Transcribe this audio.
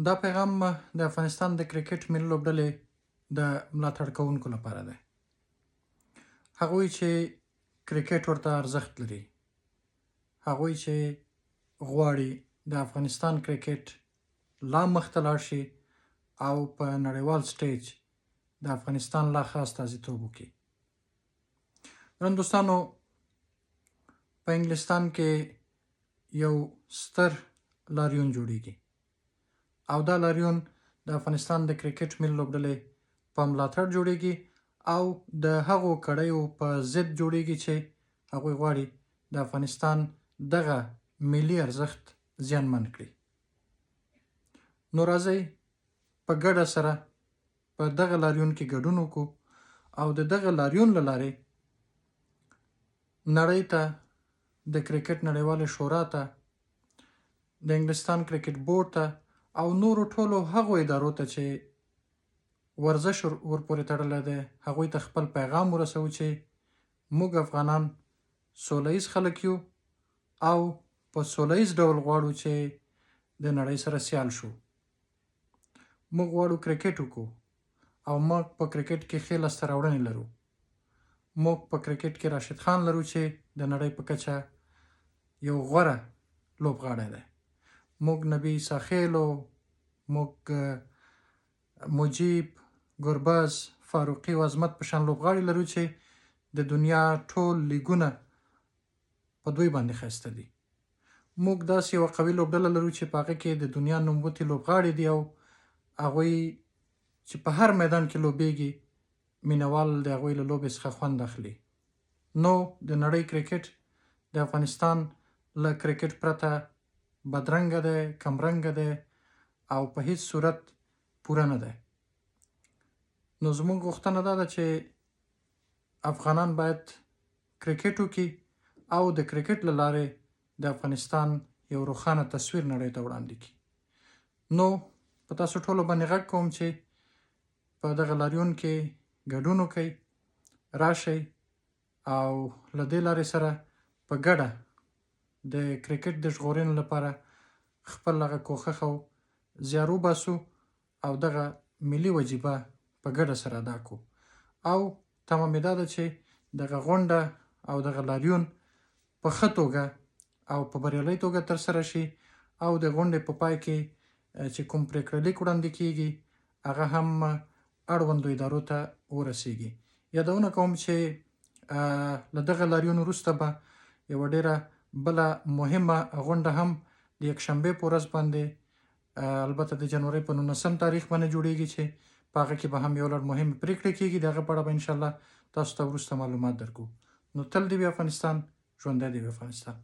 دا پیغام د افغانستان د کرکټ ملي لوبډلې د ملاتړ کوونکو لپاره دی. هغوی چې کرکټ ورته ارزښت لري، هغوی چې غواړي د افغانستان کرکټ لا مخته لاړ شي او په نړیوال سټیج د افغانستان لا ښه استازیتوب وکړي. ګران دوستانو، په انګلستان کې یو ستر لاریون جوړیږي او دا لاریون د افغانستان د کرکټ ملي لوبډلې په ملاتړ جوړیږي او د هغو کړیو په ضد جوړیږي چې هغوی غواړي د افغانستان دغه ملي ارزښت زیانمن کړي. نو راځئ په ګډه سره په دغه لاریون کې ګډون وکړو او د دغه لاریون له لارې نړۍ ته، د کرکټ نړیوالې شورا ته، د انګلستان کرکټ بورډ ته او نورو ټولو هغو ادارو ته چې ورزش ورپورې تړلی دی، هغوی ته خپل پیغام ورسوو چې موږ افغانان سوله ییز خلک یو او په سوله ییز ډول غواړو چې د نړۍ سره سیال شو. موږ غواړو کرکټ وکړو او موږ په کرکټ کې ښې لاسته راوړنې لرو. موږ په کرکټ کې راشد خان لرو چې د نړۍ په کچه یو غوره لوبغاړی دی. موږ نبي ساخیلو، موږ مجیب، ګربز، فاروقي او عظمت په شان لوبغاړي لرو چې د دنیا ټول لیګونه په دوی باندې ښایسته دي. موږ داسې یوه قوي لوبډله لرو چې په هغه کې د دنیا نوموتي لوبغاړي دي او هغوی چې په هر میدان کې لوبیږي، مینوال د هغوی له لوبې څخه خوند اخلي. نو د نړۍ کرکټ د افغانستان له کرکټ پرته بدرنګه دی، کمرنګه دی او په هیڅ صورت پوره نه دی. نو زموږ غوښتنه دا ده چې افغانان باید کرکټ وکړي او د کرکټ له لارې د افغانستان یو روښانه تصویر نړۍ ته وړاندې کړي. نو په تاسو ټولو باندې غږ کوم چې په دغه لاریون کې ګډون وکړئ، راشئ او له دې لارې سره په ګډه د کرکټ د ژغورنې لپاره خپل هغه کوښښ او زیار وباسو او دغه ملي وجیبه په ګډه سره ادا کړو. او تمه مې دا ده چې دغه غونډه او دغه لاریون په ښه توګه او په بریالۍ توګه ترسره شي او د غونډې په پای کې چې کوم پرېکړه لیک وړاندې کیږي هغه هم اړوندو ادارو ته ورسیږي. یادونه کوم چې له دغه لاریون وروسته به یوه ډیره بله مهمه غونډه هم د یکشنبې په ورځ باندې، البته د جنورۍ په 19 تاریخ باندې جوړیږي چې په هغه کې به هم یو لړ مهمې پرېکړې کیږي. د هغه په اړه به انشاءالله تاسو ته وروسته معلومات درکړو. نو تل دې وي افغانستان، ژوندی دې وي افغانستان.